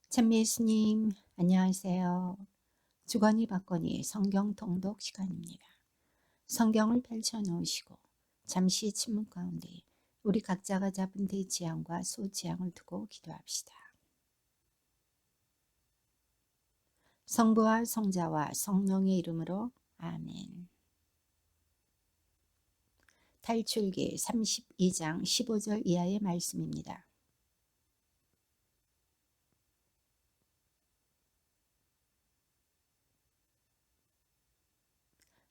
찬미 예수님, 안녕하세요. 주거니 받거니 성경 통독 시간입니다. 성경을 펼쳐놓으시고 잠시 침묵 가운데 우리 각자가 잡은 대지향과 소지향을 두고 기도합시다. 성부와 성자와 성령의 이름으로 아멘. 탈출기 32장 15절 이하의 말씀입니다.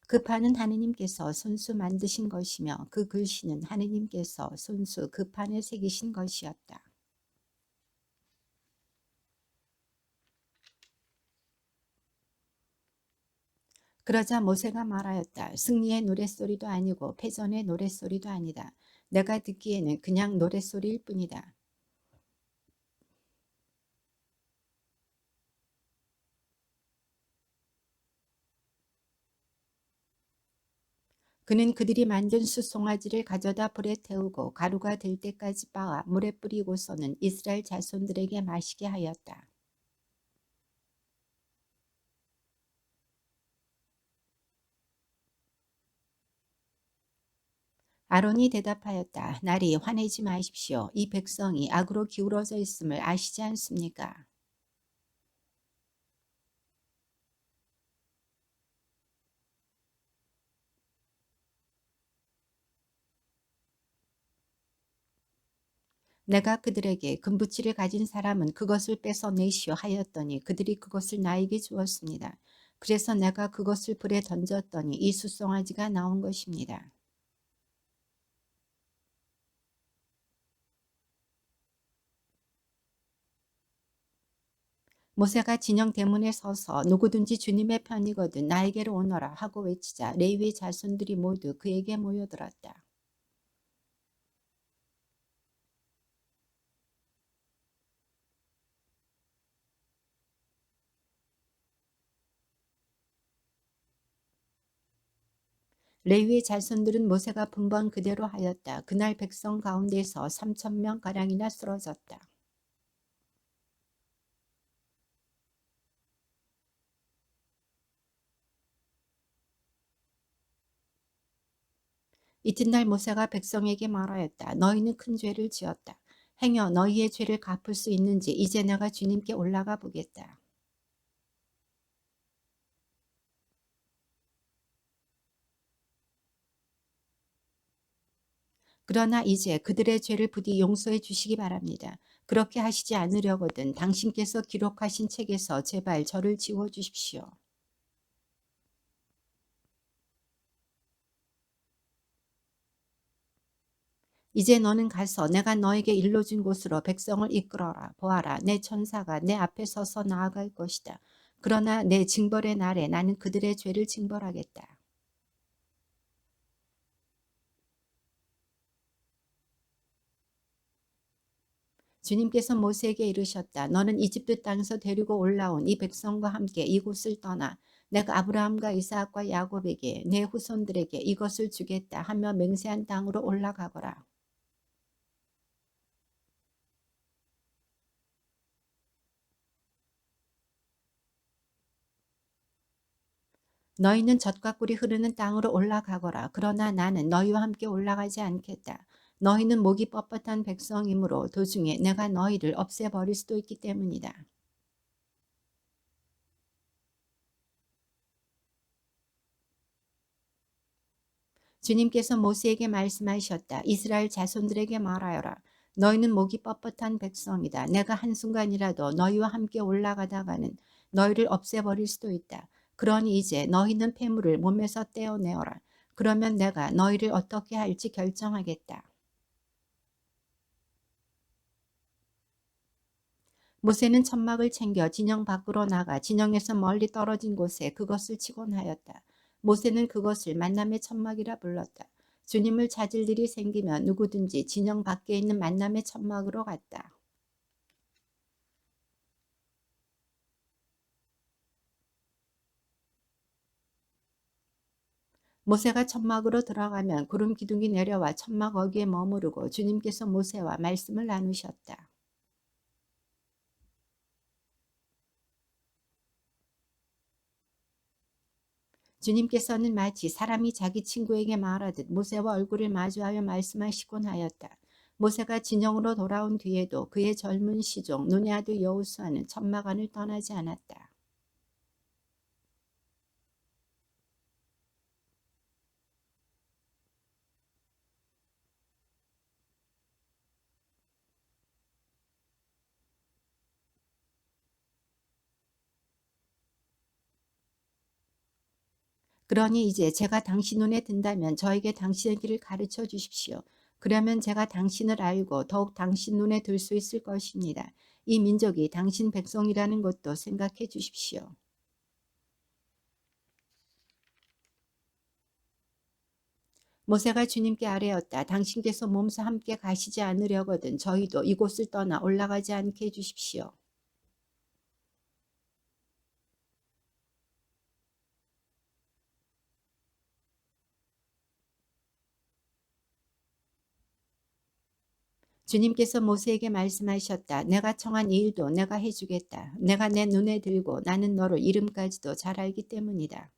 그 판은 하느님께서 손수 만드신 것이며 그 글씨는 하느님께서 손수 그 판에 새기신 것이었다. 그러자 모세가 말하였다. 승리의 노랫소리도 아니고 패전의 노랫소리도 아니다. 내가 듣기에는 그냥 노랫소리일 뿐이다. 그는 그들이 만든 숫송아지를 가져다 불에 태우고 가루가 될 때까지 빻아 물에 뿌리고서는 이스라엘 자손들에게 마시게 하였다. 아론이 대답하였다. 나리 화내지 마십시오. 이 백성이 악으로 기울어져 있음을 아시지 않습니까? 내가 그들에게 금붙이를 가진 사람은 그것을 뺏어내시오 하였더니 그들이 그것을 나에게 주었습니다. 그래서 내가 그것을 불에 던졌더니 이 숫송아지가 나온 것입니다. 모세가 진영 대문에 서서 누구든지 주님의 편이거든 나에게로 오너라 하고 외치자 레위의 자손들이 모두 그에게 모여들었다. 레위의 자손들은 모세가 분부한 그대로 하였다. 그날 백성 가운데서 3,000명 가량이나 쓰러졌다. 이튿날 모세가 백성에게 말하였다. 너희는 큰 죄를 지었다. 행여 너희의 죄를 갚을 수 있는지 이제 내가 주님께 올라가 보겠다. 그러나 이제 그들의 죄를 부디 용서해 주시기 바랍니다. 그렇게 하시지 않으려거든 당신께서 기록하신 책에서 제발 저를 지워 주십시오. 이제 너는 가서 내가 너에게 일러준 곳으로 백성을 이끌어라. 보아라, 내 천사가 내 앞에 서서 나아갈 것이다. 그러나 내 징벌의 날에 나는 그들의 죄를 징벌하겠다. 주님께서 모세에게 이르셨다. 너는 이집트 땅에서 데리고 올라온 이 백성과 함께 이곳을 떠나 내가 아브라함과 이삭과 야곱에게 내 후손들에게 이것을 주겠다 하며 맹세한 땅으로 올라가거라. 너희는 젖과 꿀이 흐르는 땅으로 올라가거라. 그러나 나는 너희와 함께 올라가지 않겠다. 너희는 목이 뻣뻣한 백성이므로 도중에 내가 너희를 없애버릴 수도 있기 때문이다. 주님께서 모세에게 말씀하셨다. 이스라엘 자손들에게 말하여라. 너희는 목이 뻣뻣한 백성이다. 내가 한순간이라도 너희와 함께 올라가다가는 너희를 없애버릴 수도 있다. 그러니 이제 너희는 폐물을 몸에서 떼어내어라. 그러면 내가 너희를 어떻게 할지 결정하겠다. 모세는 천막을 챙겨 진영 밖으로 나가 진영에서 멀리 떨어진 곳에 그것을 치곤 하였다. 모세는 그것을 만남의 천막이라 불렀다. 주님을 찾을 일이 생기면 누구든지 진영 밖에 있는 만남의 천막으로 갔다. 모세가 천막으로 들어가면 구름 기둥이 내려와 천막 어귀에 머무르고 주님께서 모세와 말씀을 나누셨다. 주님께서는 마치 사람이 자기 친구에게 말하듯 모세와 얼굴을 마주하여 말씀하시곤 하였다. 모세가 진영으로 돌아온 뒤에도 그의 젊은 시종 눈의 아들 여호수아는 천막안을 떠나지 않았다. 그러니 이제 제가 당신 눈에 든다면 저에게 당신의 길을 가르쳐 주십시오. 그러면 제가 당신을 알고 더욱 당신 눈에 들 수 있을 것입니다. 이 민족이 당신 백성이라는 것도 생각해 주십시오. 모세가 주님께 아뢰었다. 당신께서 몸소 함께 가시지 않으려거든 저희도 이곳을 떠나 올라가지 않게 해주십시오. 주님께서 모세에게 말씀하셨다. 내가 청한 이 일도 내가 해주겠다. 내가 내 눈에 들고 나는 너를 이름까지도 잘 알기 때문이다.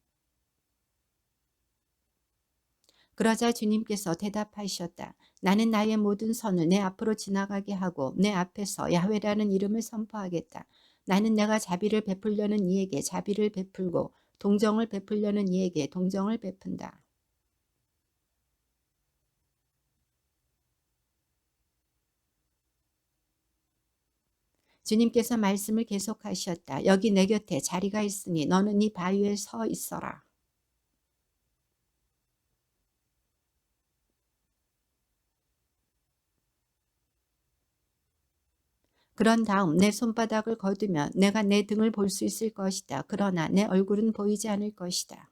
그러자 주님께서 대답하셨다. 나는 나의 모든 선을 내 앞으로 지나가게 하고 내 앞에서 야훼라는 이름을 선포하겠다. 나는 내가 자비를 베풀려는 이에게 자비를 베풀고 동정을 베풀려는 이에게 동정을 베푼다. 주님께서 말씀을 계속하셨다. 여기 내 곁에 자리가 있으니 너는 이 바위에 서 있어라. 그런 다음 내 손바닥을 거두면 내가 내 등을 볼 수 있을 것이다. 그러나 내 얼굴은 보이지 않을 것이다.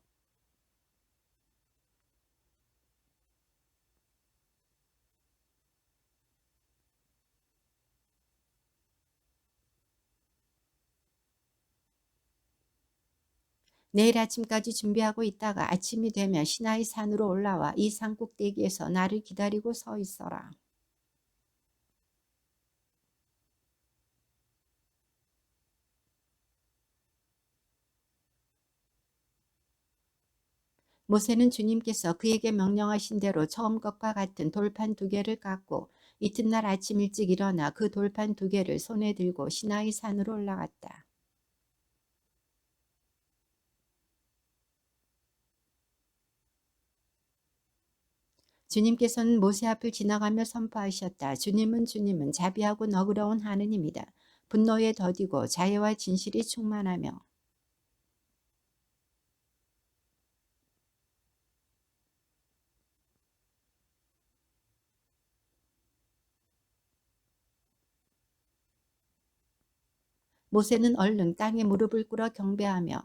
내일 아침까지 준비하고 있다가 아침이 되면 시나이 산으로 올라와 이 산 꼭대기에서 나를 기다리고 서 있어라. 모세는 주님께서 그에게 명령하신 대로 처음 것과 같은 돌판 2개를 깎고 이튿날 아침 일찍 일어나 그 돌판 2개를 손에 들고 시나이 산으로 올라갔다. 주님께서는 모세 앞을 지나가며 선포하셨다. 주님은 자비하고 너그러운 하느님이다. 분노에 더디고 자애와 진실이 충만하며 모세는 얼른 땅에 무릎을 꿇어 경배하며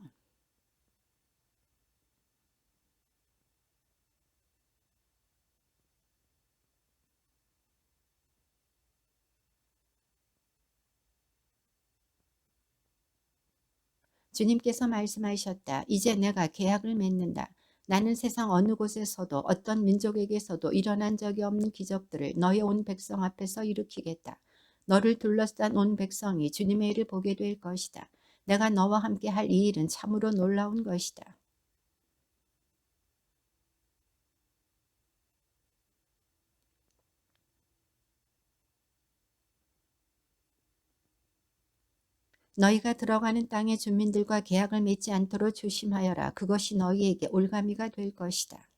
주님께서 말씀하셨다. 이제 내가 계약을 맺는다. 나는 세상 어느 곳에서도 어떤 민족에게서도 일어난 적이 없는 기적들을 너의 온 백성 앞에서 일으키겠다. 너를 둘러싼 온 백성이 주님의 일을 보게 될 것이다. 내가 너와 함께 할 이 일은 참으로 놀라운 것이다. 너희가 들어가는 땅의 주민들과 계약을 맺지 않도록 조심하여라. 그것이 너희에게 올가미가 될 것이다.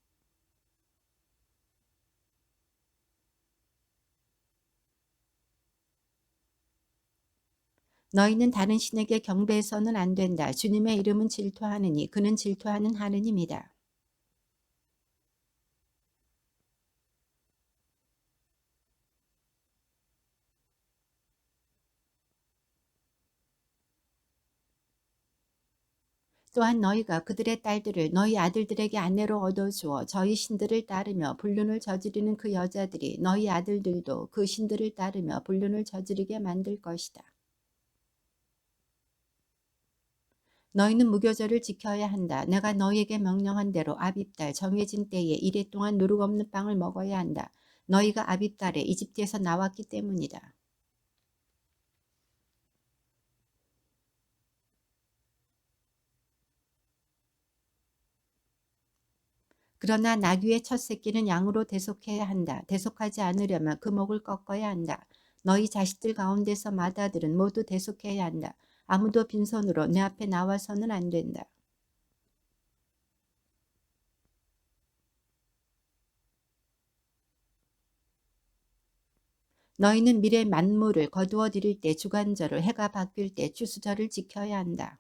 너희는 다른 신에게 경배해서는 안 된다. 주님의 이름은 질투하느니 그는 질투하는 하느님이다. 또한 너희가 그들의 딸들을 너희 아들들에게 아내로 얻어주어 저희 신들을 따르며 불륜을 저지르는 그 여자들이 너희 아들들도 그 신들을 따르며 불륜을 저지르게 만들 것이다. 너희는 무교절을 지켜야 한다. 내가 너희에게 명령한 대로 아빕달 정해진 때에 이래 동안 누룩 없는 빵을 먹어야 한다. 너희가 아빕달에 이집트에서 나왔기 때문이다. 그러나 나귀의 첫 새끼는 양으로 대속해야 한다. 대속하지 않으려면 그 목을 꺾어야 한다. 너희 자식들 가운데서 맏아들은 모두 대속해야 한다. 아무도 빈손으로 내 앞에 나와서는 안 된다. 너희는 미래 만물을 거두어 들일 때 주간절을, 해가 바뀔 때 추수절을 지켜야 한다.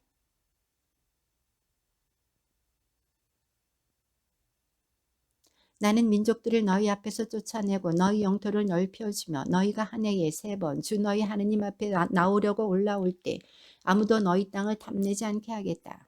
나는 민족들을 너희 앞에서 쫓아내고 너희 영토를 넓혀주며 너희가 한 해에 3번 주 너희 하느님 앞에 나오려고 올라올 때 아무도 너희 땅을 탐내지 않게 하겠다.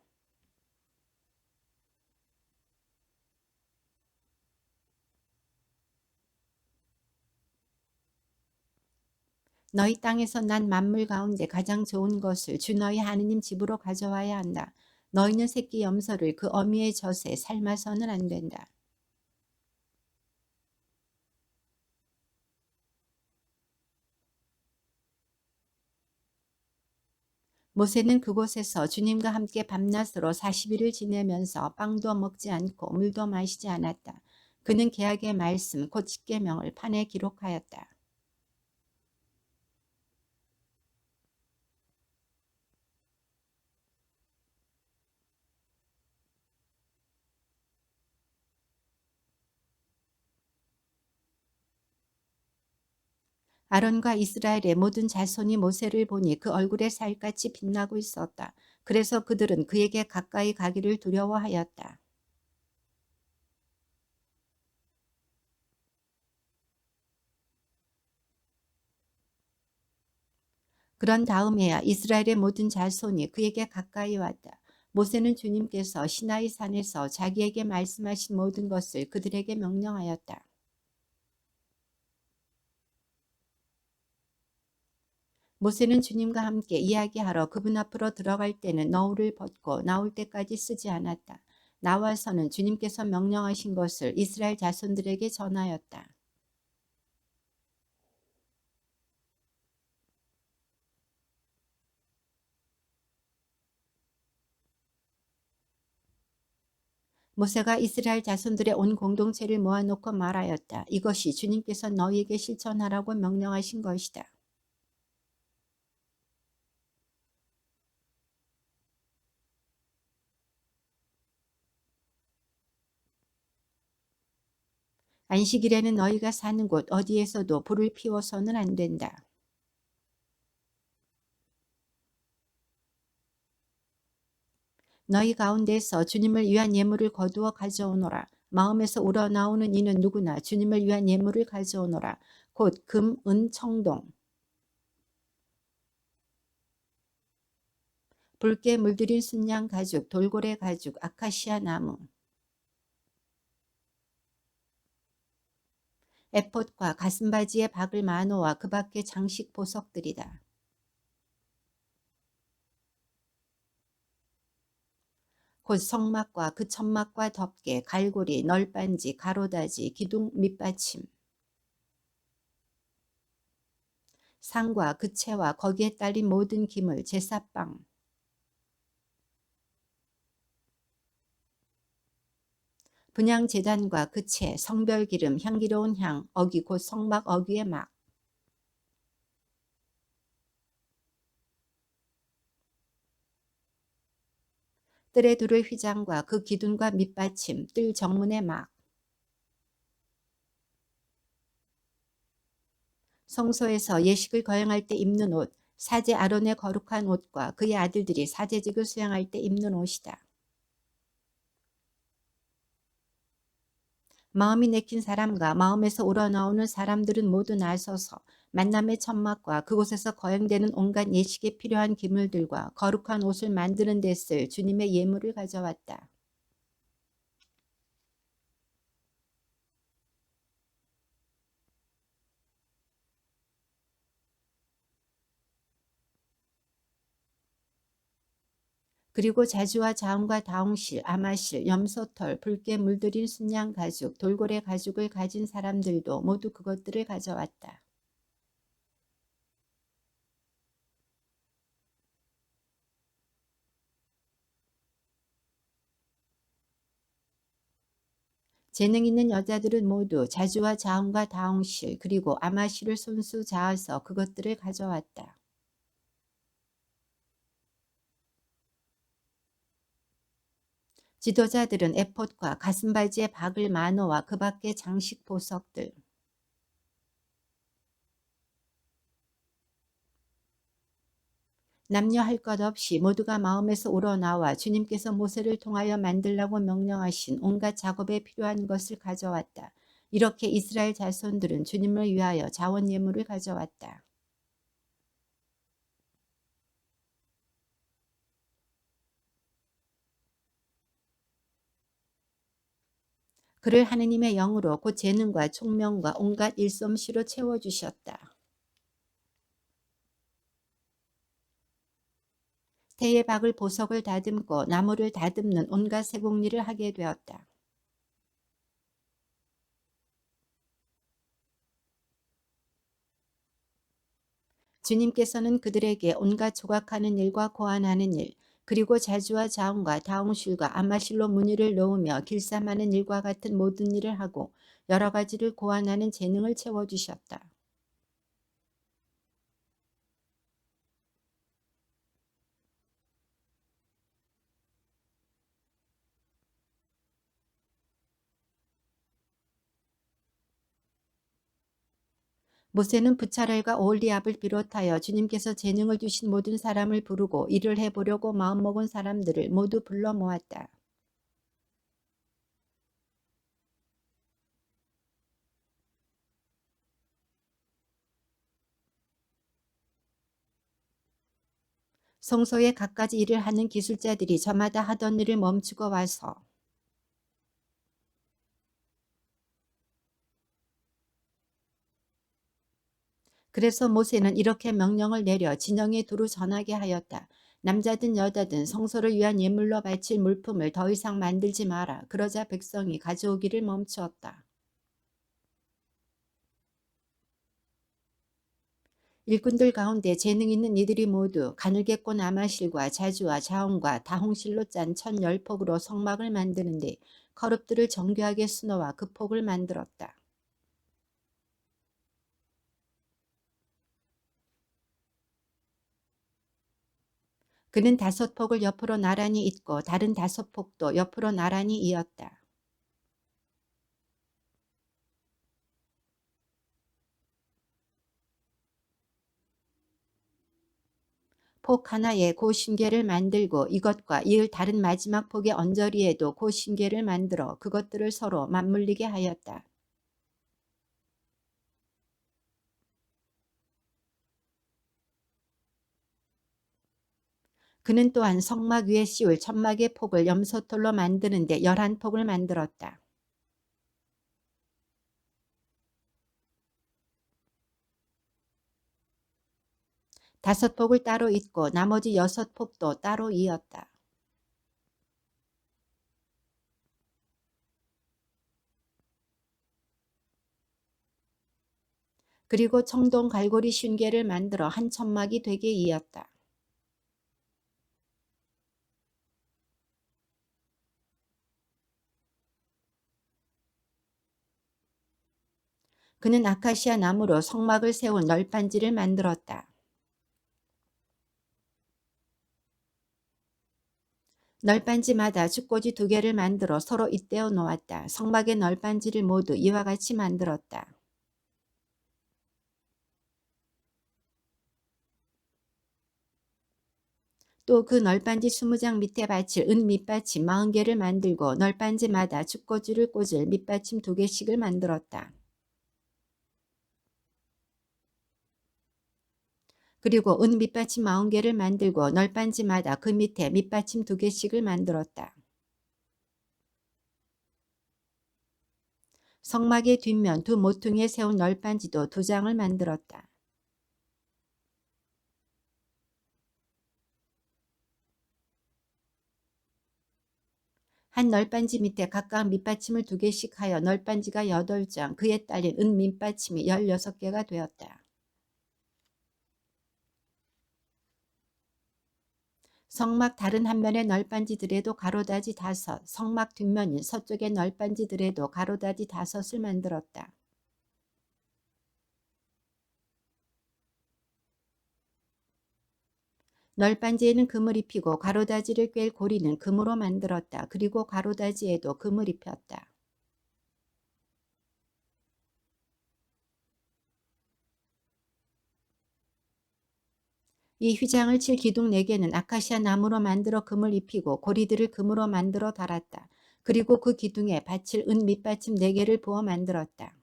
너희 땅에서 난 만물 가운데 가장 좋은 것을 주 너희 하느님 집으로 가져와야 한다. 너희는 새끼 염소를 그 어미의 젖에 삶아서는 안 된다. 모세는 그곳에서 주님과 함께 밤낮으로 40일을 지내면서 빵도 먹지 않고 물도 마시지 않았다. 그는 계약의 말씀 곧 십계명을 판에 기록하였다. 아론과 이스라엘의 모든 자손이 모세를 보니 그 얼굴에 살같이 빛나고 있었다. 그래서 그들은 그에게 가까이 가기를 두려워하였다. 그런 다음에야 이스라엘의 모든 자손이 그에게 가까이 왔다. 모세는 주님께서 시나이 산에서 자기에게 말씀하신 모든 것을 그들에게 명령하였다. 모세는 주님과 함께 이야기하러 그분 앞으로 들어갈 때는 너울을 벗고 나올 때까지 쓰지 않았다. 나와서는 주님께서 명령하신 것을 이스라엘 자손들에게 전하였다. 모세가 이스라엘 자손들의 온 공동체를 모아놓고 말하였다. 이것이 주님께서 너희에게 실천하라고 명령하신 것이다. 안식일에는 너희가 사는 곳 어디에서도 불을 피워서는 안 된다. 너희 가운데서 주님을 위한 예물을 거두어 가져오노라. 마음에서 우러나오는 이는 누구나 주님을 위한 예물을 가져오노라. 곧 금, 은, 청동. 붉게 물들인 순양 가죽, 돌고래 가죽, 아카시아 나무. 에폿과 가슴바지에 박을 만호와 그 밖의 장식 보석들이다. 곧 성막과 그 천막과 덮개, 갈고리, 널빤지, 가로다지, 기둥 밑받침. 상과 그 채와 거기에 딸린 모든 기물, 제사빵. 분향제단과 그 채, 성별기름, 향기로운 향, 어기 곧 성막 어귀의 막. 뜰에 두를 휘장과 그 기둥과 밑받침, 뜰 정문의 막. 성소에서 예식을 거행할 때 입는 옷, 사제 아론의 거룩한 옷과 그의 아들들이 사제직을 수행할 때 입는 옷이다. 마음이 내킨 사람과 마음에서 우러나오는 사람들은 모두 나서서 만남의 천막과 그곳에서 거행되는 온갖 예식에 필요한 기물들과 거룩한 옷을 만드는 데 쓸 주님의 예물을 가져왔다. 그리고 자주와 자음과 다홍실, 아마실, 염소털, 붉게 물들인 순양 가죽, 돌고래 가죽을 가진 사람들도 모두 그것들을 가져왔다. 재능 있는 여자들은 모두 자주와 자음과 다홍실 그리고 아마실을 손수 자아서 그것들을 가져왔다. 지도자들은 에폿과 가슴바지의 박을 만호와 그 밖의 장식 보석들, 남녀 할 것 없이 모두가 마음에서 우러나와 주님께서 모세를 통하여 만들라고 명령하신 온갖 작업에 필요한 것을 가져왔다. 이렇게 이스라엘 자손들은 주님을 위하여 자원 예물을 가져왔다. 그를 하느님의 영으로 곧 재능과 총명과 온갖 일솜씨로 채워주셨다. 태에 박을 보석을 다듬고 나무를 다듬는 온갖 세공일을 하게 되었다. 주님께서는 그들에게 온갖 조각하는 일과 고안하는 일, 그리고 자주와 자음과 다홍실과 아마실로 무늬를 놓으며 길쌈하는 일과 같은 모든 일을 하고 여러 가지를 고안하는 재능을 채워주셨다. 모세는 부차렐과 오홀리압을 비롯하여 주님께서 재능을 주신 모든 사람을 부르고 일을 해보려고 마음먹은 사람들을 모두 불러 모았다. 성소에 갖가지 일을 하는 기술자들이 저마다 하던 일을 멈추고 와서 그래서 모세는 이렇게 명령을 내려 진영에 두루 전하게 하였다. 남자든 여자든 성소를 위한 예물로 바칠 물품을 더 이상 만들지 마라. 그러자 백성이 가져오기를 멈추었다. 일꾼들 가운데 재능 있는 이들이 모두 가늘게 꼰 아마실과 자주와 자홍과 다홍실로 짠 1010폭으로 성막을 만드는데 거룹들을 정교하게 수놓아 그 폭을 만들었다. 그는 5폭을 옆으로 나란히 잇고 다른 5폭도 옆으로 나란히 이었다. 폭 하나에 고신계를 만들고 이것과 이을 다른 마지막 폭의 언저리에도 고신계를 만들어 그것들을 서로 맞물리게 하였다. 그는 또한 성막 위에 씌울 천막의 폭을 염소털로 만드는데 11폭을 만들었다. 5폭을 따로 잇고 나머지 6폭도 따로 이었다. 그리고 청동 갈고리 쉰계를 만들어 한 천막이 되게 이었다. 그는 아카시아 나무로 성막을 세운 널판지를 만들었다. 널빤지마다 축꽂이 2개를 만들어 서로 잇대어 놓았다. 성막의 널빤지를 모두 이와 같이 만들었다. 또 그 널빤지 20장 밑에 받칠 은 밑받침 40개를 만들고 널빤지마다 축꽂이를 꽂을 밑받침 2개씩을 만들었다. 그리고 은 밑받침 40개를 만들고 널빤지마다 그 밑에 밑받침 2개씩을 만들었다. 성막의 뒷면 2모퉁이에 세운 널빤지도 2장을 만들었다. 한 널빤지 밑에 각각 밑받침을 2개씩 하여 널빤지가 8장, 그에 딸린 은 밑받침이 16개가 되었다. 성막 다른 한면의 널빤지들에도 가로다지 5, 성막 뒷면인 서쪽의 널빤지들에도 가로다지 5을 만들었다. 널빤지에는 금을 입히고 가로다지를 꿰 고리는 금으로 만들었다. 그리고 가로다지에도 금을 입혔다. 이 휘장을 칠 기둥 4개는 아카시아 나무로 만들어 금을 입히고 고리들을 금으로 만들어 달았다. 그리고 그 기둥에 받칠 은 밑받침 4개를 부어 만들었다.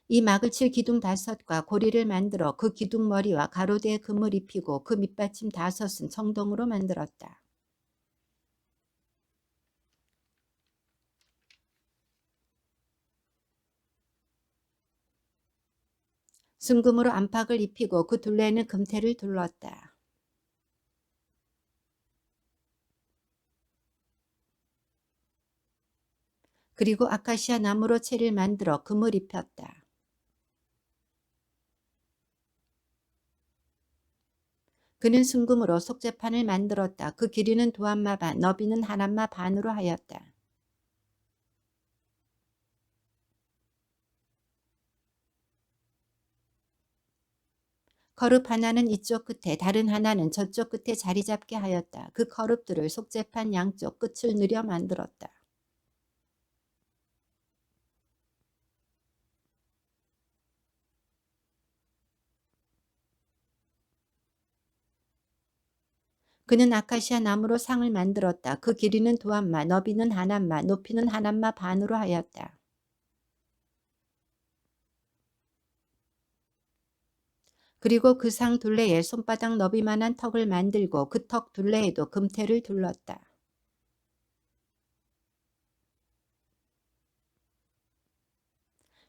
이 막을 칠 기둥 5과 고리를 만들어 그 기둥 머리와 가로대에 금을 입히고 그 밑받침 5은 청동으로 만들었다. 순금으로 안팎을 입히고 그 둘레에는 금테를 둘렀다. 그리고 아카시아 나무로 채를 만들어 금을 입혔다. 그는 순금으로 속죄판을 만들었다. 그 길이는 2안마 반, 너비는 1안마 반으로 하였다. 거룹 하나는 이쪽 끝에 다른 하나는 저쪽 끝에 자리 잡게 하였다. 그 거룹들을 속죄판 양쪽 끝을 늘여 만들었다. 그는 아카시아 나무로 상을 만들었다. 그 길이는 2안마, 너비는 1안마, 높이는 1안마 반으로 하였다. 그리고 그 상 둘레에 손바닥 너비만한 턱을 만들고 그 턱 둘레에도 금테를 둘렀다.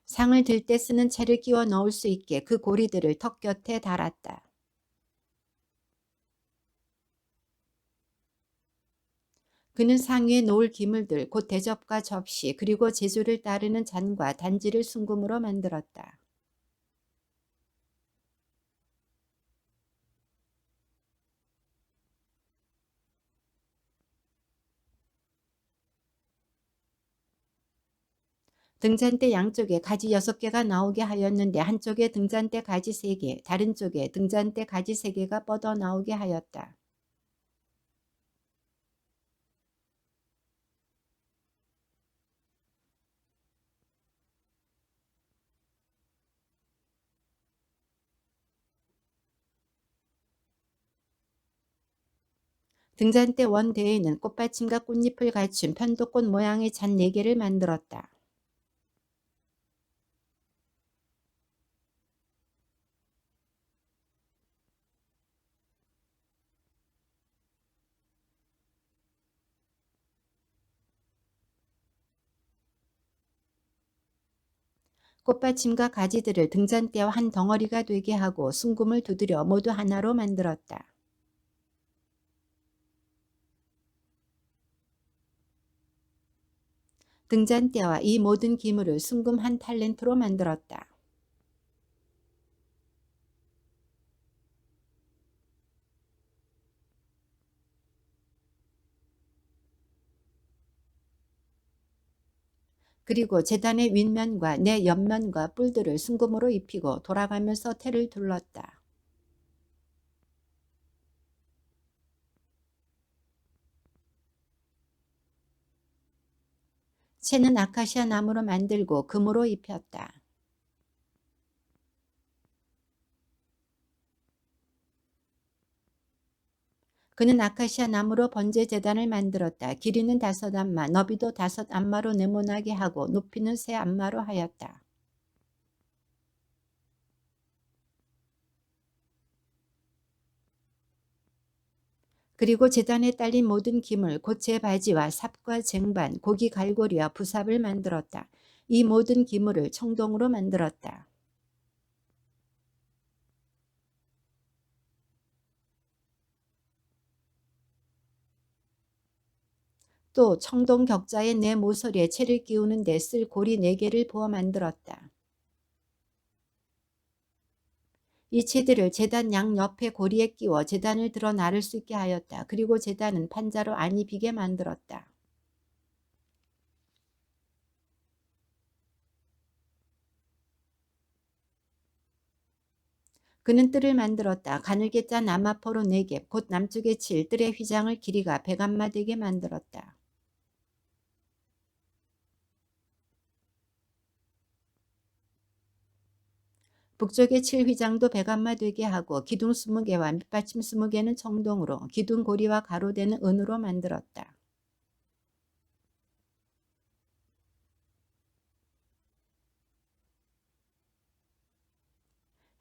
상을 들 때 쓰는 채를 끼워 넣을 수 있게 그 고리들을 턱 곁에 달았다. 그는 상 위에 놓을 기물들 곧 대접과 접시 그리고 제주를 따르는 잔과 단지를 순금으로 만들었다. 등잔대 양쪽에 가지 6개가 나오게 하였는데 한쪽에 등잔대 가지 3개, 다른 쪽에 등잔대 가지 3개가 뻗어 나오게 하였다. 등잔대 원대에는 꽃받침과 꽃잎을 갖춘 편도꽃 모양의 잔 4개를 만들었다. 꽃받침과 가지들을 등잔대와 한 덩어리가 되게 하고 순금을 두드려 모두 하나로 만들었다. 등잔대와 이 모든 기물을 순금 1탈렌트로 만들었다. 그리고 제단의 윗면과 내 옆면과 뿔들을 순금으로 입히고 돌아가면서 테를 둘렀다. 채는 아카시아 나무로 만들고 금으로 입혔다. 그는 아카시아 나무로 번제 제단을 만들었다. 길이는 5안마, 너비도 5안마로 네모나게 하고 높이는 3안마로 하였다. 그리고 제단에 딸린 모든 기물, 곧 제 바지와 삽과 쟁반, 고기 갈고리와 부삽을 만들었다. 이 모든 기물을 청동으로 만들었다. 또 청동 격자에 내 모서리에 채를 끼우는 데 쓸 고리 4개를 부어 만들었다. 이 채들을 제단 양 옆에 고리에 끼워 제단을 들어 나를 수 있게 하였다. 그리고 제단은 판자로 안이 비게 만들었다. 그는 뜰을 만들었다. 가늘게 짠 나마포로 4개, 곧 남쪽에 칠 뜰의 휘장을 길이가 100안마 되게 만들었다. 북쪽에 칠 휘장도 100안마 되게 하고 기둥 20개와 밑받침 20개는 청동으로, 기둥 고리와 가로대는 은으로 만들었다.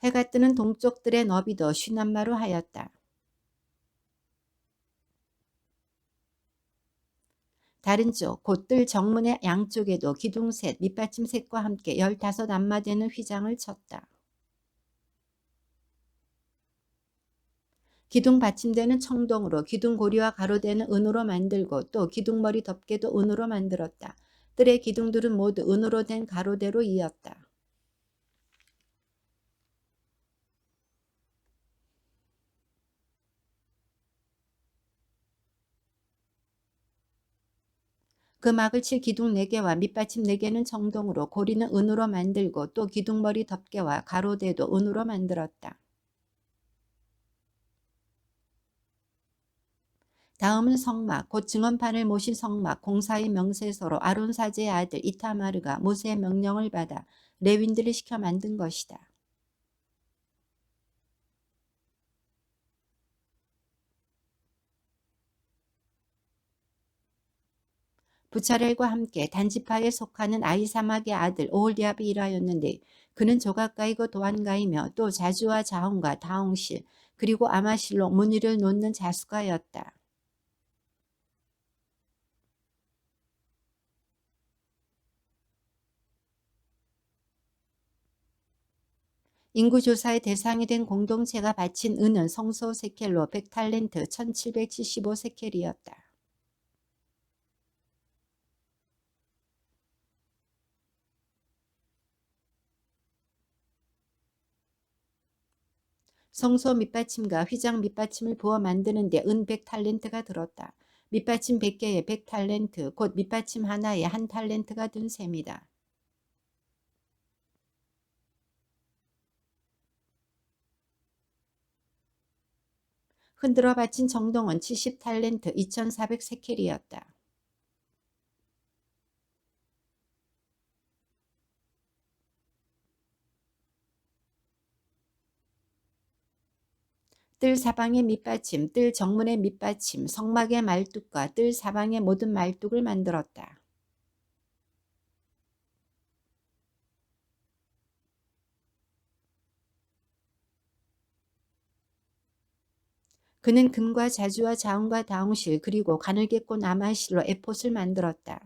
해가 뜨는 동쪽 뜰의 너비도 50안마로 하였다. 다른 쪽, 곧 뜰 정문의 양쪽에도 기둥 셋, 밑받침 셋과 함께 15안마 되는 휘장을 쳤다. 기둥 받침대는 청동으로, 기둥 고리와 가로대는 은으로 만들고 또 기둥머리 덮개도 은으로 만들었다. 뜰의 기둥들은 모두 은으로 된 가로대로 이었다. 그 막을 칠 기둥 4개와 밑받침 4개는 청동으로, 고리는 은으로 만들고 또 기둥머리 덮개와 가로대도 은으로 만들었다. 다음은 성막, 곧 증언판을 모신 성막, 공사의 명세서로 아론 사제의 아들 이타마르가 모세의 명령을 받아 레윈들을 시켜 만든 것이다. 부차렐과 함께 단지파에 속하는 아히사막의 아들 오홀리압이 일하였는데 그는 조각가이고 도안가이며 또 자주와 자홍과 다홍실 그리고 아마실로 무늬를 놓는 자수가였다. 인구조사의 대상이 된 공동체가 바친 은은 성소 세켈로 100탈렌트 1775 세켈이었다. 성소 밑받침과 휘장 밑받침을 부어 만드는데 은 100탈렌트가 들었다. 밑받침 100개에 100탈렌트, 곧 밑받침 하나에 1탈렌트가 든 셈이다. 흔들어 바친 정동은 70탈렌트 2400 세켈이었다. 뜰 사방의 밑받침, 뜰 정문의 밑받침, 성막의 말뚝과 뜰 사방의 모든 말뚝을 만들었다. 그는 금과 자주와 자홍과 다홍실 그리고 가늘게 꼰 아마실로 에폿을 만들었다.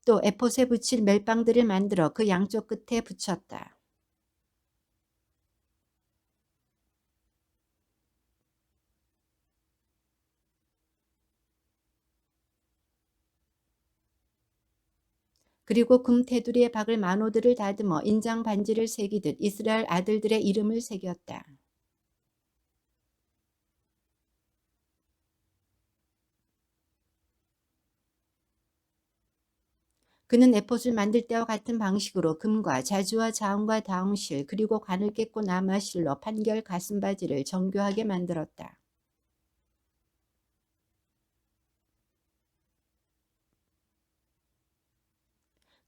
또 에폿에 붙일 멜빵들을 만들어 그 양쪽 끝에 붙였다. 그리고 금 테두리에 박을 만호들을 다듬어 인장 반지를 새기듯 이스라엘 아들들의 이름을 새겼다. 그는 에폿을 만들 때와 같은 방식으로 금과 자주와 자홍과 다홍실 그리고 가늘게 꼰 아마실로 판결 가슴바지를 정교하게 만들었다.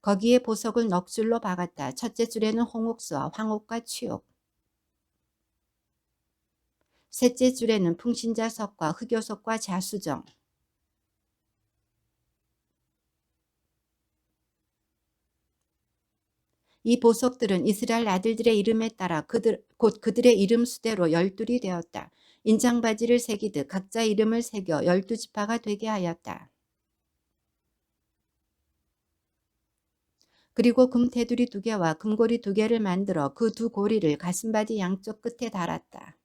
거기에 보석을 넉 줄로 박았다. 첫째 줄에는 홍옥수와 황옥과 취옥, 셋째 줄에는 풍신자석과 흑요석과 자수정, 이 보석들은 이스라엘 아들들의 이름에 따라 곧 그들의 이름 수대로 12이 되었다. 인장바지를 새기듯 각자 이름을 새겨 12지파가 되게 하였다. 그리고 금 테두리 2개와 금고리 2개를 만들어 그 두 고리를 가슴바지 양쪽 끝에 달았다.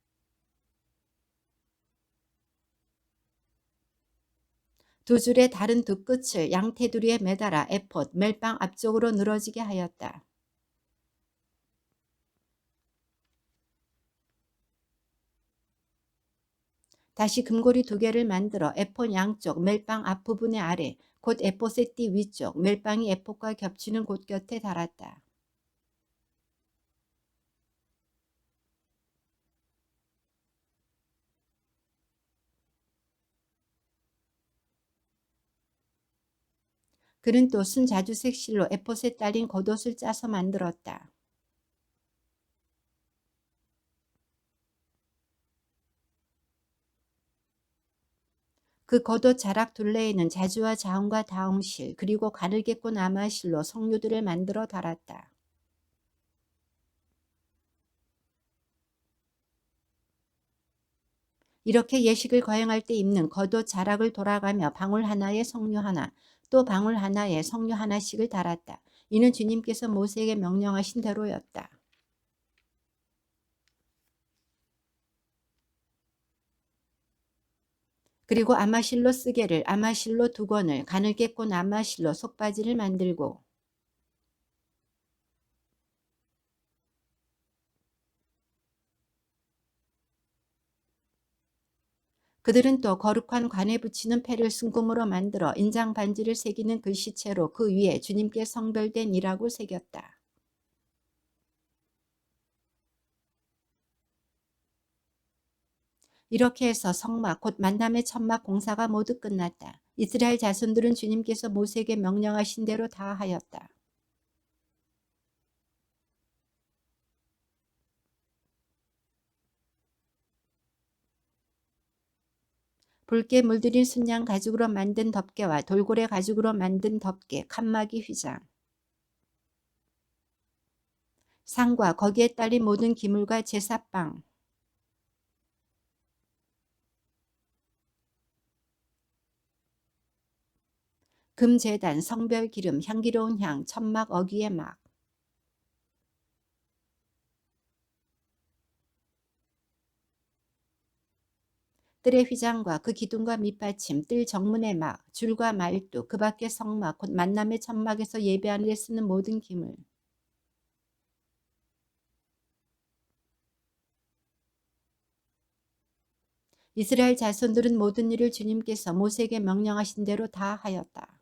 두 줄의 다른 두 끝을 양테두리에 매달아 에봇 멜빵 앞쪽으로 늘어지게 하였다. 다시 금고리 두 개를 만들어 에봇 양쪽 멜빵 앞부분의 아래 곧 에봇의 띠 위쪽 멜빵이 에봇과 겹치는 곳 곁에 달았다. 그는 또 순자주색 실로 에봇에 딸린 겉옷을 짜서 만들었다. 그 겉옷 자락 둘레에는 자주와 자홍과 다홍실 그리고 가늘게 꼰 아마실로 석류들을 만들어 달았다. 이렇게 예식을 거행할 때 입는 겉옷 자락을 돌아가며 방울 하나에 석류 하나 또 방울 하나에 석류 하나씩을 달았다. 이는 주님께서 모세에게 명령하신 대로였다. 그리고 아마실로 쓰개를 아마실로 두 권을 가늘게 꼰 아마실로 속바지를 만들고 그들은 또 거룩한 관에 붙이는 패를 순금으로 만들어 인장 반지를 새기는 글씨체로 그 위에 주님께 성별된 이라고 새겼다. 이렇게 해서 성막 곧 만남의 천막 공사가 모두 끝났다. 이스라엘 자손들은 주님께서 모세에게 명령하신 대로 다 하였다. 붉게 물들인 순양 가죽으로 만든 덮개와 돌고래 가죽으로 만든 덮개, 칸막이 휘장, 상과 거기에 딸린 모든 기물과 제사빵, 금제단, 성별기름, 향기로운 향, 천막 어귀의 막, 뜰의 휘장과 그 기둥과 밑받침, 뜰 정문의 막, 줄과 말뚝, 그 밖의 성막, 곧 만남의 천막에서 예배하는 데 쓰는 모든 기물, 이스라엘 자손들은 모든 일을 주님께서 모세에게 명령하신 대로 다 하였다.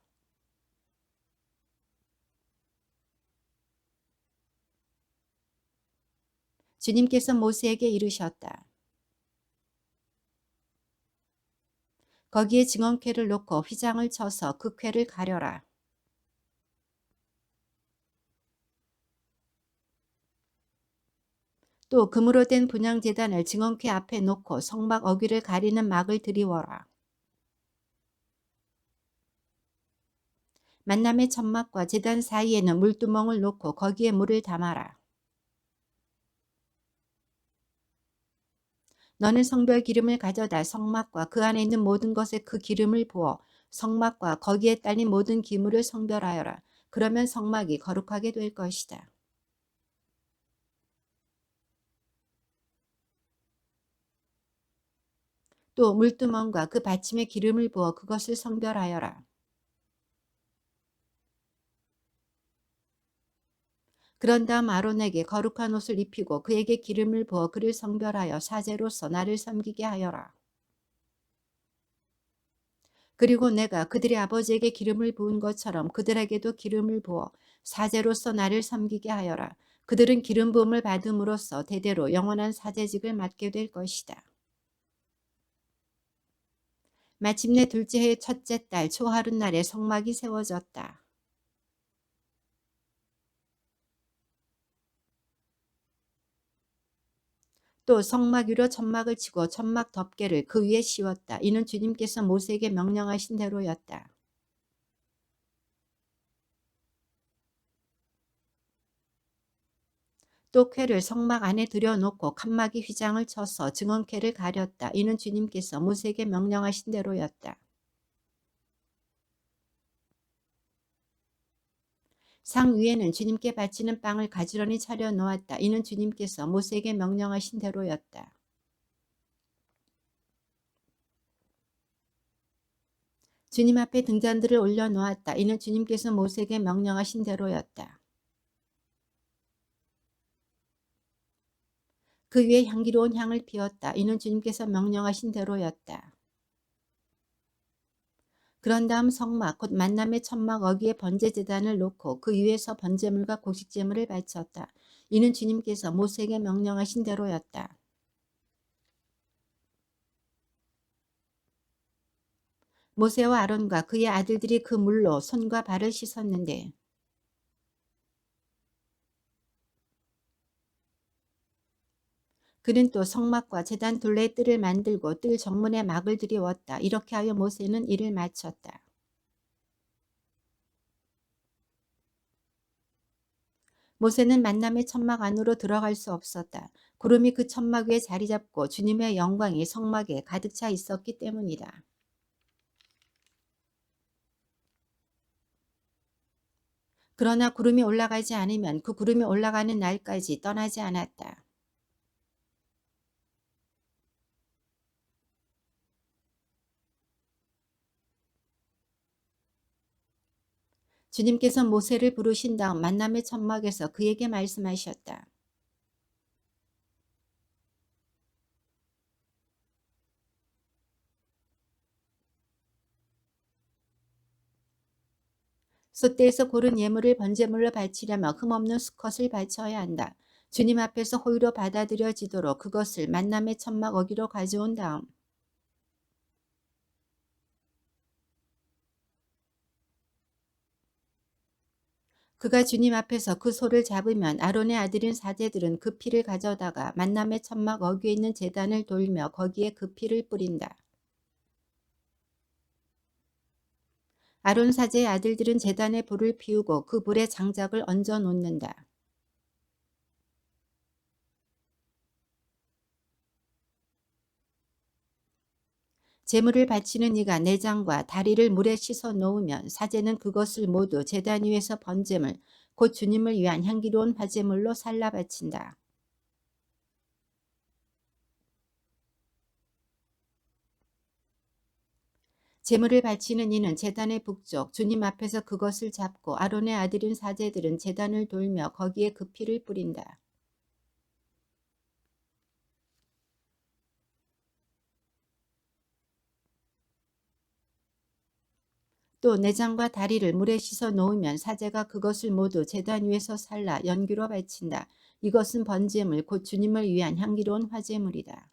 주님께서 모세에게 이르셨다. 거기에 증언궤를 놓고 휘장을 쳐서 그 궤를 가려라. 또 금으로 된 분향제단을 증언궤 앞에 놓고 성막 어귀를 가리는 막을 들이워라. 만남의 천막과 제단 사이에는 물두멍을 놓고 거기에 물을 담아라. 너는 성별 기름을 가져다 성막과 그 안에 있는 모든 것에 그 기름을 부어 성막과 거기에 딸린 모든 기물을 성별하여라. 그러면 성막이 거룩하게 될 것이다. 또 물두멍과 그 받침에 기름을 부어 그것을 성별하여라. 그런 다음 아론에게 거룩한 옷을 입히고 그에게 기름을 부어 그를 성별하여 사제로서 나를 섬기게 하여라. 그리고 내가 그들의 아버지에게 기름을 부은 것처럼 그들에게도 기름을 부어 사제로서 나를 섬기게 하여라. 그들은 기름 부음을 받음으로써 대대로 영원한 사제직을 맡게 될 것이다. 마침내 둘째 해 첫째 달 초하룻날에 성막이 세워졌다. 또 성막 위로 천막을 치고 천막 덮개를 그 위에 씌웠다. 이는 주님께서 모세에게 명령하신 대로였다. 또 궤를 성막 안에 들여놓고 칸막이 휘장을 쳐서 증언궤를 가렸다. 이는 주님께서 모세에게 명령하신 대로였다. 상 위에는 주님께 바치는 빵을 가지런히 차려 놓았다. 이는 주님께서 모세에게 명령하신 대로였다. 주님 앞에 등잔들을 올려놓았다. 이는 주님께서 모세에게 명령하신 대로였다. 그 위에 향기로운 향을 피웠다. 이는 주님께서 명령하신 대로였다. 그런 다음 성막 곧 만남의 천막 어귀에 번제제단을 놓고 그 위에서 번제물과 곡식제물을 바쳤다. 이는 주님께서 모세에게 명령하신 대로였다. 모세와 아론과 그의 아들들이 그 물로 손과 발을 씻었는데 그는 또 성막과 제단 둘레의 뜰을 만들고 뜰 정문에 막을 들이웠다. 이렇게 하여 모세는 일을 마쳤다. 모세는 만남의 천막 안으로 들어갈 수 없었다. 구름이 그 천막 위에 자리 잡고 주님의 영광이 성막에 가득 차 있었기 때문이다. 그러나 구름이 올라가지 않으면 그 구름이 올라가는 날까지 떠나지 않았다. 주님께서 모세를 부르신 다음 만남의 천막에서 그에게 말씀하셨다. 솥대에서 고른 예물을 번제물로 바치려면 흠없는 수컷을 바쳐야 한다. 주님 앞에서 호의로 받아들여지도록 그것을 만남의 천막 어기로 가져온 다음 그가 주님 앞에서 그 소를 잡으면 아론의 아들인 사제들은 그 피를 가져다가 만남의 천막 어귀에 있는 제단을 돌며 거기에 그 피를 뿌린다. 아론 사제의 아들들은 제단에 불을 피우고 그 불에 장작을 얹어 놓는다. 제물을 바치는 이가 내장과 다리를 물에 씻어 놓으면 사제는 그것을 모두 제단 위에서 번제물 곧 주님을 위한 향기로운 화제물로 살라 바친다. 제물을 바치는 이는 제단의 북쪽 주님 앞에서 그것을 잡고 아론의 아들인 사제들은 제단을 돌며 거기에 그 피를 뿌린다. 또 내장과 다리를 물에 씻어 놓으면 사제가 그것을 모두 제단 위에서 살라 연기로 바친다. 이것은 번제물 곧 주님을 위한 향기로운 화제물이다.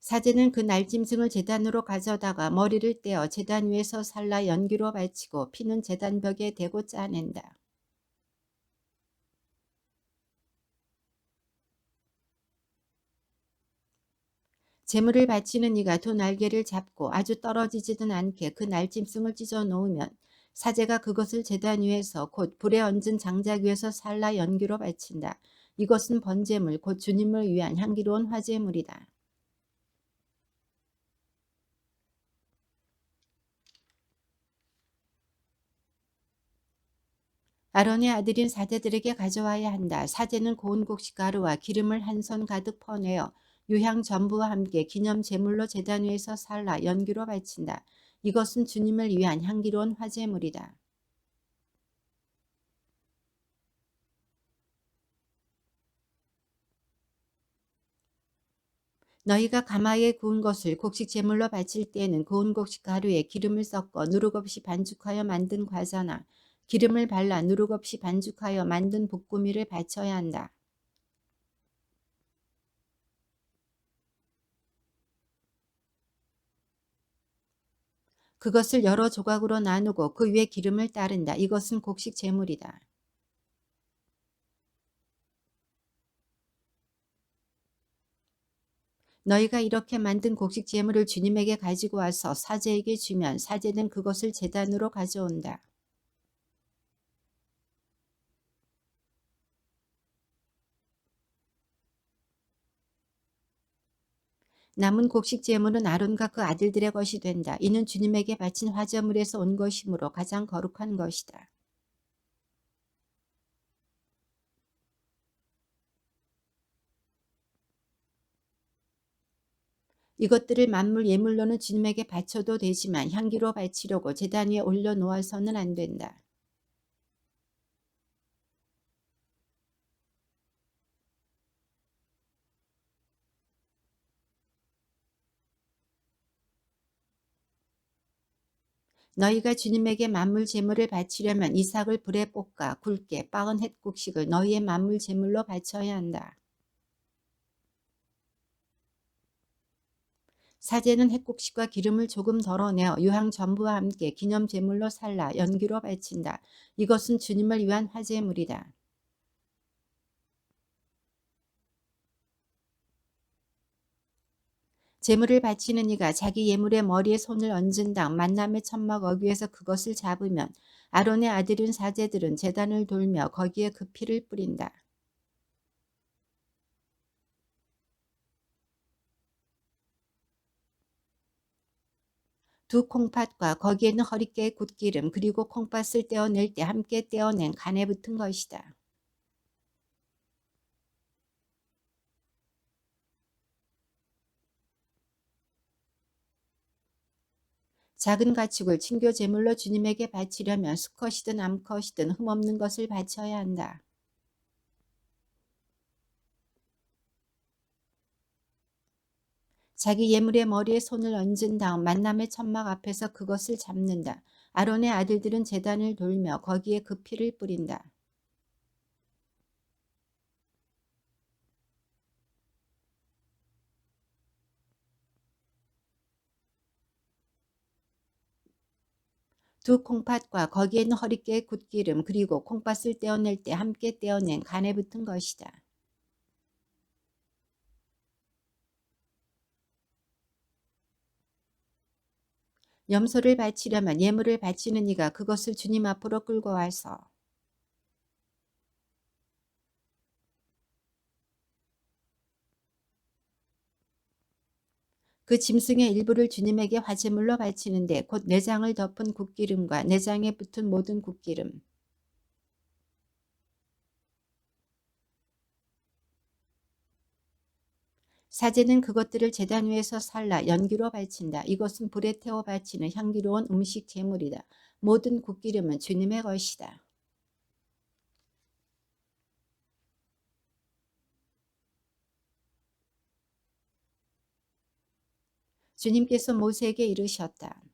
사제는 그 날짐승을 제단으로 가져다가 머리를 떼어 제단 위에서 살라 연기로 바치고 피는 제단벽에 대고 짜낸다. 제물을 바치는 이가 두 날개를 잡고 아주 떨어지지는 않게 그 날짐승을 찢어 놓으면 사제가 그것을 제단 위에서 곧 불에 얹은 장작 위에서 살라 연기로 바친다. 이것은 번제물 곧 주님을 위한 향기로운 화제물이다. 아론의 아들인 사제들에게 가져와야 한다. 사제는 고운 곡식 가루와 기름을 한 손 가득 퍼내어 유향 전부와 함께 기념 제물로 제단 위에서 살라 연기로 바친다. 이것은 주님을 위한 향기로운 화제물이다. 너희가 가마에 구운 것을 곡식 제물로 바칠 때에는 고운 곡식 가루에 기름을 섞어 누룩 없이 반죽하여 만든 과자나 기름을 발라 누룩 없이 반죽하여 만든 볶음이를 바쳐야 한다. 그것을 여러 조각으로 나누고 그 위에 기름을 따른다. 이것은 곡식 제물이다. 너희가 이렇게 만든 곡식 제물을 주님에게 가지고 와서 사제에게 주면 사제는 그것을 제단으로 가져온다. 남은 곡식 제물은 아론과 그 아들들의 것이 된다. 이는 주님에게 바친 화제물에서 온 것이므로 가장 거룩한 것이다. 이것들을 만물 예물로는 주님에게 바쳐도 되지만 향기로 바치려고 제단 위에 올려놓아서는 안 된다. 너희가 주님에게 만물 제물을 바치려면 이삭을 불에 볶아 굵게 빻은 햇국식을 너희의 만물 제물로 바쳐야 한다. 사제는 햇국식과 기름을 조금 덜어내어 유향 전부와 함께 기념 제물로 살라 연기로 바친다. 이것은 주님을 위한 화제물이다. 제물을 바치는 이가 자기 예물의 머리에 손을 얹은 다음 만남의 천막 어귀에서 그것을 잡으면 아론의 아들인 사제들은 제단을 돌며 거기에 그 피를 뿌린다. 두 콩팥과 거기에 있는 허리깨의 굿기름 그리고 콩팥을 떼어낼 때 함께 떼어낸 간에 붙은 것이다. 작은 가축을 친교 제물로 주님에게 바치려면 수컷이든 암컷이든 흠없는 것을 바쳐야 한다. 자기 예물의 머리에 손을 얹은 다음 만남의 천막 앞에서 그것을 잡는다. 아론의 아들들은 제단을 돌며 거기에 그 피를 뿌린다. 두 콩팥과 거기에 있는 허리깨의 굿기름 그리고 콩팥을 떼어낼 때 함께 떼어낸 간에 붙은 것이다. 염소를 바치려면 예물을 바치는 이가 그것을 주님 앞으로 끌고 와서 그 짐승의 일부를 주님에게 화제물로 바치는데 곧 내장을 덮은 굿기름과 내장에 붙은 모든 굿기름 사제는 그것들을 제단 위에서 살라 연기로 바친다. 이것은 불에 태워 바치는 향기로운 음식 제물이다. 모든 굿기름은 주님의 것이다. 주님께서 모세에게 이르셨다.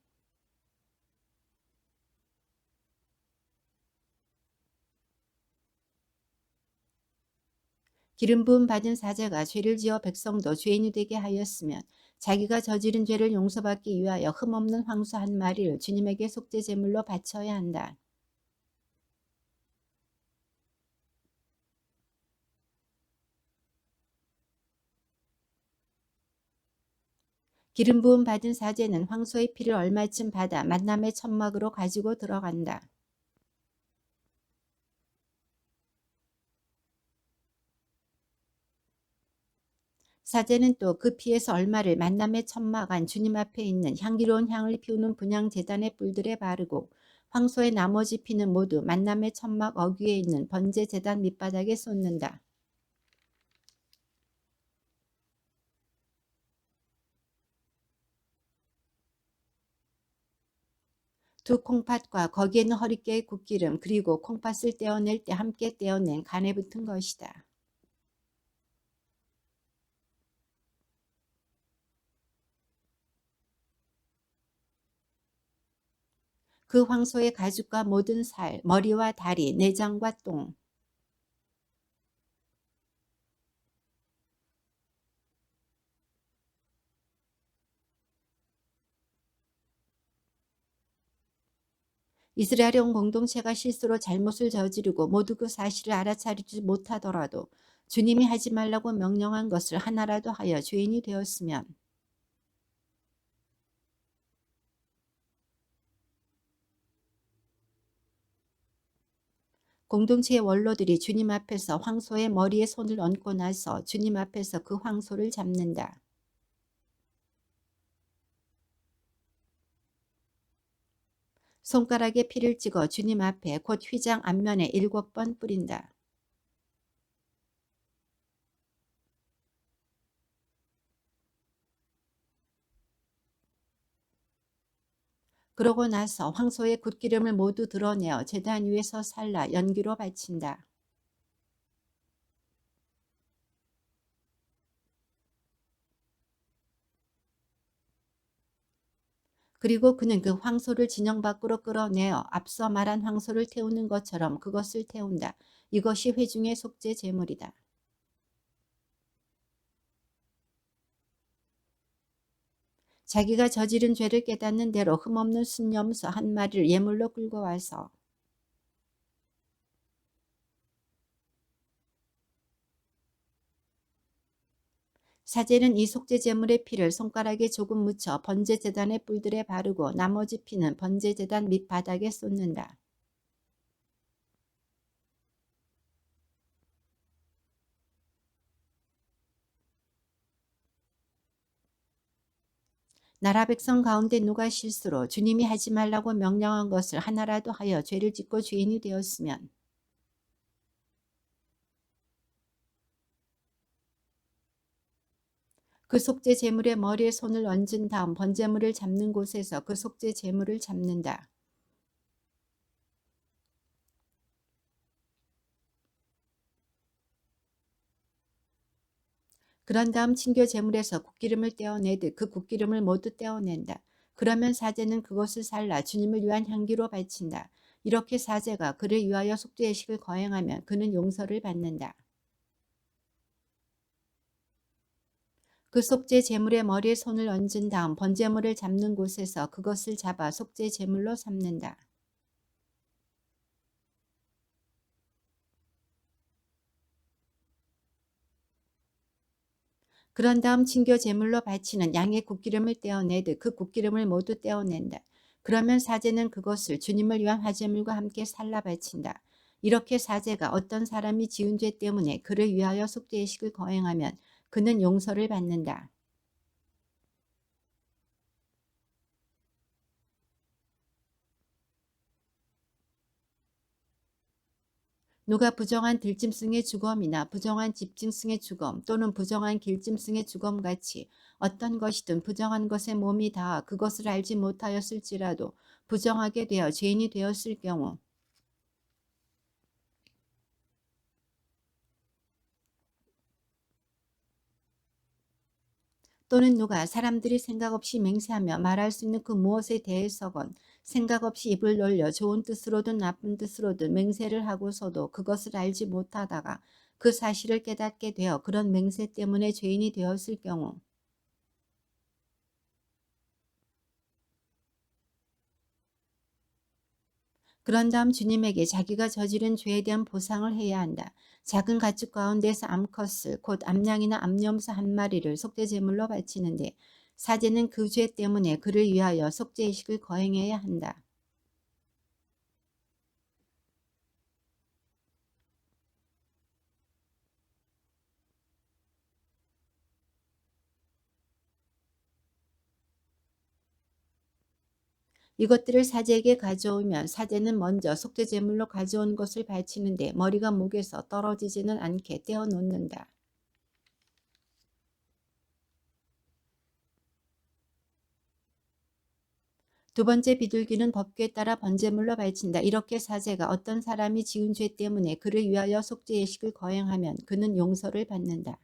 기름 부음 받은 사제가 죄를 지어 백성도 죄인이 되게 하였으면 자기가 저지른 죄를 용서받기 위하여 흠없는 황소 한 마리를 주님에게 속죄 제물로 바쳐야 한다. 기름 부음 받은 사제는 황소의 피를 얼마쯤 받아 만남의 천막으로 가지고 들어간다. 사제는 또 그 피에서 얼마를 만남의 천막 안 주님 앞에 있는 향기로운 향을 피우는 분향 제단의 뿔들에 바르고 황소의 나머지 피는 모두 만남의 천막 어귀에 있는 번제 제단 밑바닥에 쏟는다. 두 콩팥과 거기에 있는 허리깨의 굿기름 그리고 콩팥을 떼어낼 때 함께 떼어낸 간에 붙은 것이다. 그 황소의 가죽과 모든 살, 머리와 다리, 내장과 똥, 이스라엘의 온 공동체가 실수로 잘못을 저지르고 모두 그 사실을 알아차리지 못하더라도 주님이 하지 말라고 명령한 것을 하나라도 하여 죄인이 되었으면 공동체의 원로들이 주님 앞에서 황소의 머리에 손을 얹고 나서 주님 앞에서 그 황소를 잡는다. 손가락에 피를 찍어 주님 앞에 곧 휘장 앞면에 7번 뿌린다. 그러고 나서 황소의 굿기름을 모두 드러내어 제단 위에서 살라 연기로 바친다. 그리고 그는 그 황소를 진영 밖으로 끌어내어 앞서 말한 황소를 태우는 것처럼 그것을 태운다. 이것이 회중의 속죄 제물이다. 자기가 저지른 죄를 깨닫는 대로 흠없는 순염소 한 마리를 예물로 끌고 와서 사제는 이 속죄 제물의 피를 손가락에 조금 묻혀 번제 제단의 뿔들에 바르고 나머지 피는 번제 제단 밑바닥에 쏟는다. 나라 백성 가운데 누가 실수로 주님이 하지 말라고 명령한 것을 하나라도 하여 죄를 짓고 죄인이 되었으면 그 속죄 제물의 머리에 손을 얹은 다음 번제물을 잡는 곳에서 그 속죄 제물을 잡는다. 그런 다음 친교 제물에서 굿기름을 떼어내듯 그 굿기름을 모두 떼어낸다. 그러면 사제는 그것을 살라 주님을 위한 향기로 바친다. 이렇게 사제가 그를 위하여 속죄의식을 거행하면 그는 용서를 받는다. 그 속죄 제물의 머리에 손을 얹은 다음 번제물을 잡는 곳에서 그것을 잡아 속죄 제물로 삼는다. 그런 다음 친교 제물로 바치는 양의 굿기름을 떼어내듯 그 굿기름을 모두 떼어낸다. 그러면 사제는 그것을 주님을 위한 화제물과 함께 살라 바친다. 이렇게 사제가 어떤 사람이 지은 죄 때문에 그를 위하여 속죄의식을 거행하면 그는 용서를 받는다. 누가 부정한 들짐승의 주검이나 부정한 집짐승의 주검 또는 부정한 길짐승의 주검같이 어떤 것이든 부정한 것에 몸이 닿아 그것을 알지 못하였을지라도 부정하게 되어 죄인이 되었을 경우 또는 누가 사람들이 생각 없이 맹세하며 말할 수 있는 그 무엇에 대해서건 생각 없이 입을 놀려 좋은 뜻으로든 나쁜 뜻으로든 맹세를 하고서도 그것을 알지 못하다가 그 사실을 깨닫게 되어 그런 맹세 때문에 죄인이 되었을 경우 그런 다음 주님에게 자기가 저지른 죄에 대한 보상을 해야 한다. 작은 가축 가운데서 암컷을 곧 암양이나 암염소 한 마리를 속죄 제물로 바치는데 사제는 그 죄 때문에 그를 위하여 속죄의식을 거행해야 한다. 이것들을 사제에게 가져오면 사제는 먼저 속죄 제물로 가져온 것을 바치는데 머리가 목에서 떨어지지는 않게 떼어 놓는다. 두 번째 비둘기는 법궤에 따라 번제물로 바친다. 이렇게 사제가 어떤 사람이 지은 죄 때문에 그를 위하여 속죄 예식을 거행하면 그는 용서를 받는다.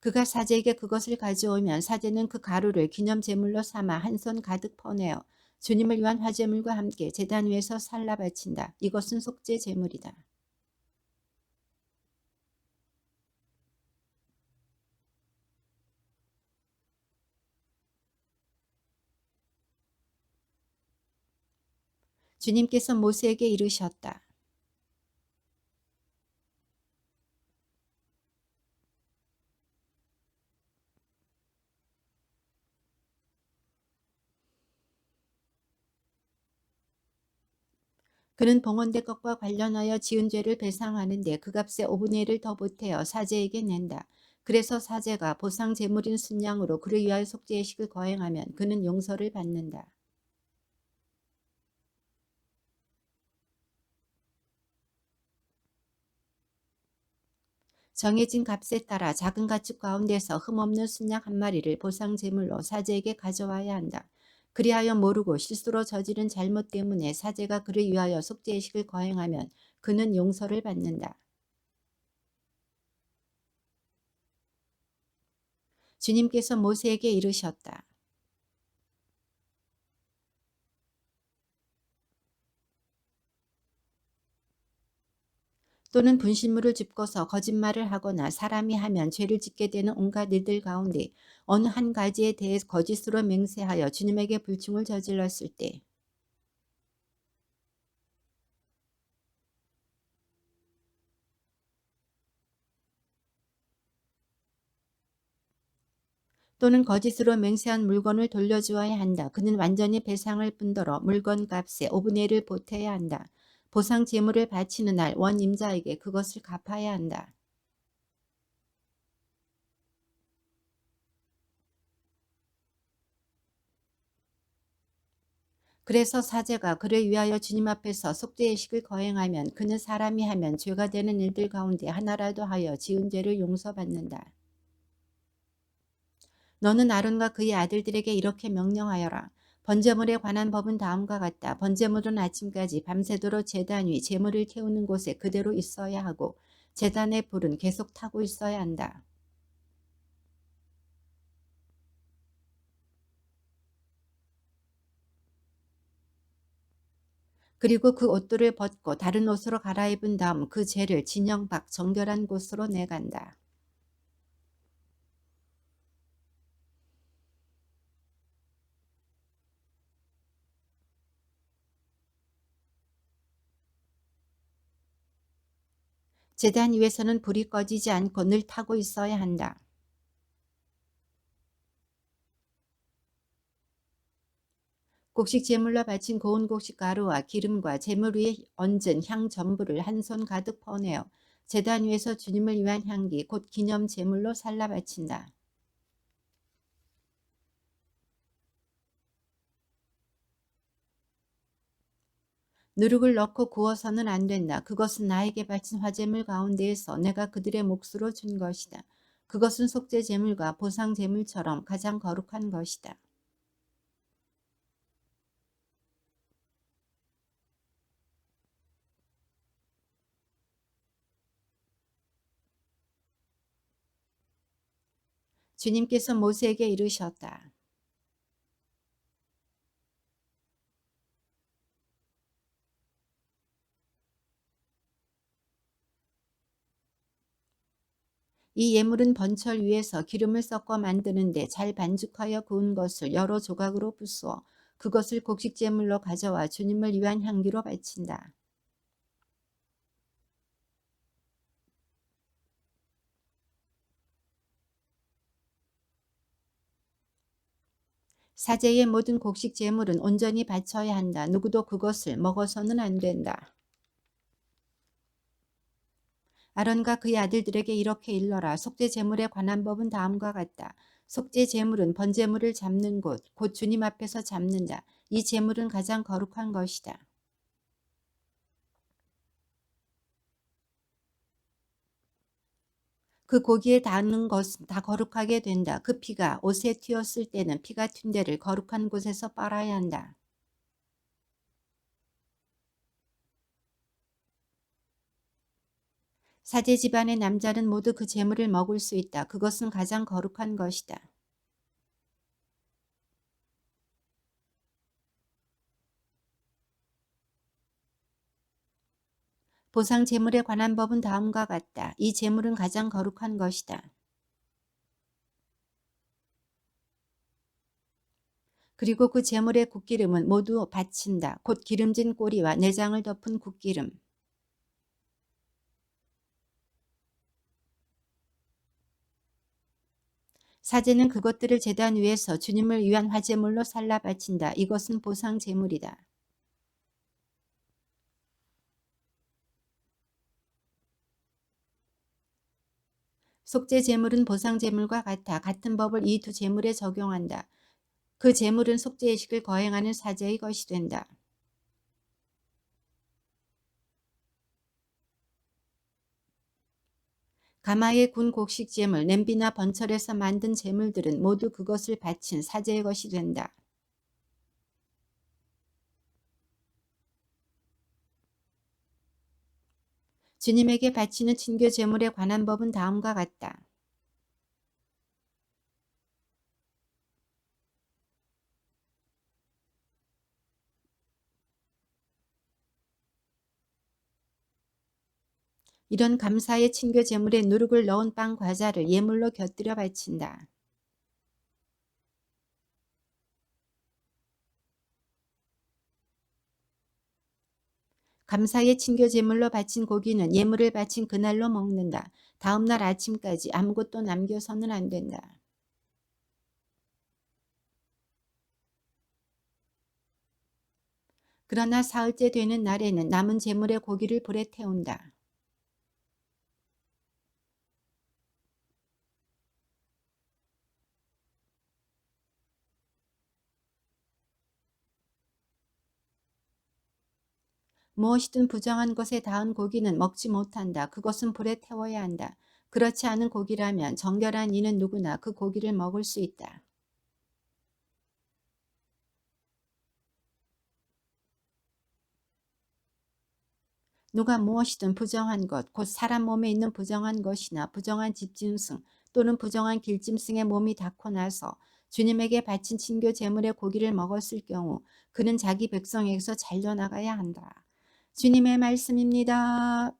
그가 사제에게 그것을 가져오면 사제는 그 가루를 기념제물로 삼아 한 손 가득 퍼내어 주님을 위한 화제물과 함께 제단 위에서 살라 바친다. 이것은 속죄 제물이다. 주님께서 모세에게 이르셨다. 그는 봉헌대 것과 관련하여 지은 죄를 배상하는데 그 값의 5분의 1을 더 보태어 사제에게 낸다. 그래서 사제가 보상 제물인 순양으로 그를 위하여 속죄의식을 거행하면 그는 용서를 받는다. 정해진 값에 따라 작은 가축 가운데서 흠없는 순양 한 마리를 보상 제물로 사제에게 가져와야 한다. 그리하여 모르고 실수로 저지른 잘못 때문에 사제가 그를 위하여 속죄의식을 거행하면 그는 용서를 받는다. 주님께서 모세에게 이르셨다. 또는 분신물을 줍고서 거짓말을 하거나 사람이 하면 죄를 짓게 되는 온갖 일들 가운데 어느 한 가지에 대해 거짓으로 맹세하여 주님에게 불충을 저질렀을 때, 또는 거짓으로 맹세한 물건을 돌려주어야 한다. 그는 완전히 배상할 뿐더러 물건 값의 5분의 1을 보태야 한다. 보상 제물을 바치는 날 원임자에게 그것을 갚아야 한다. 그래서 사제가 그를 위하여 주님 앞에서 속죄의식을 거행하면 그는 사람이 하면 죄가 되는 일들 가운데 하나라도 하여 지은 죄를 용서받는다. 너는 아론과 그의 아들들에게 이렇게 명령하여라. 번제물에 관한 법은 다음과 같다. 번제물은 아침까지 밤새도록 제단 위 제물을 태우는 곳에 그대로 있어야 하고 제단의 불은 계속 타고 있어야 한다. 그리고 그 옷들을 벗고 다른 옷으로 갈아입은 다음 그 죄를 진영 밖 정결한 곳으로 내간다. 제단 위에서는 불이 꺼지지 않고 늘 타고 있어야 한다. 곡식 제물로 바친 고운 곡식 가루와 기름과 제물 위에 얹은 향 전부를 한 손 가득 퍼내어 제단 위에서 주님을 위한 향기 곧 기념 제물로 살라 바친다. 누룩을 넣고 구워서는 안 된다. 그것은 나에게 바친 화제물 가운데에서 내가 그들의 몫으로 준 것이다. 그것은 속죄 제물과 보상 제물처럼 가장 거룩한 것이다. 주님께서 모세에게 이르셨다. 이 예물은 번철 위에서 기름을 섞어 만드는데 잘 반죽하여 구운 것을 여러 조각으로 부수어 그것을 곡식제물로 가져와 주님을 위한 향기로 바친다. 사제의 모든 곡식제물은 온전히 바쳐야 한다. 누구도 그것을 먹어서는 안 된다. 아론과 그의 아들들에게 이렇게 일러라. 속죄 제물에 관한 법은 다음과 같다. 속죄 제물은 번제물을 잡는 곳, 곧 주님 앞에서 잡는다. 이 제물은 가장 거룩한 것이다. 그 고기에 닿는 것은 다 거룩하게 된다. 그 피가 옷에 튀었을 때는 피가 튄 데를 거룩한 곳에서 빨아야 한다. 사제 집안의 남자는 모두 그 제물을 먹을 수 있다. 그것은 가장 거룩한 것이다. 보상 제물에 관한 법은 다음과 같다. 이 제물은 가장 거룩한 것이다. 그리고 그 제물의 국기름은 모두 바친다. 곧 기름진 꼬리와 내장을 덮은 국기름. 사제는 그것들을 제단 위에서 주님을 위한 화제물로 살라 바친다. 이것은 보상 제물이다. 속죄 제물은 보상 제물과 같아 같은 법을 이 두 제물에 적용한다. 그 제물은 속죄의식을 거행하는 사제의 것이 된다. 가마에 군 곡식 제물, 냄비나 번철에서 만든 제물들은 모두 그것을 바친 사제의 것이 된다. 주님에게 바치는 친교 제물에 관한 법은 다음과 같다. 이런 감사의 친교 제물에 누룩을 넣은 빵 과자를 예물로 곁들여 바친다. 감사의 친교 제물로 바친 고기는 예물을 바친 그날로 먹는다. 다음 날 아침까지 아무것도 남겨서는 안 된다. 그러나 사흘째 되는 날에는 남은 제물의 고기를 불에 태운다. 무엇이든 부정한 것에 닿은 고기는 먹지 못한다. 그것은 불에 태워야 한다. 그렇지 않은 고기라면 정결한 이는 누구나 그 고기를 먹을 수 있다. 누가 무엇이든 부정한 것, 곧 사람 몸에 있는 부정한 것이나 부정한 집짐승 또는 부정한 길짐승의 몸이 닿고 나서 주님에게 바친 친교 제물의 고기를 먹었을 경우 그는 자기 백성에게서 잘려나가야 한다. 주님의 말씀입니다.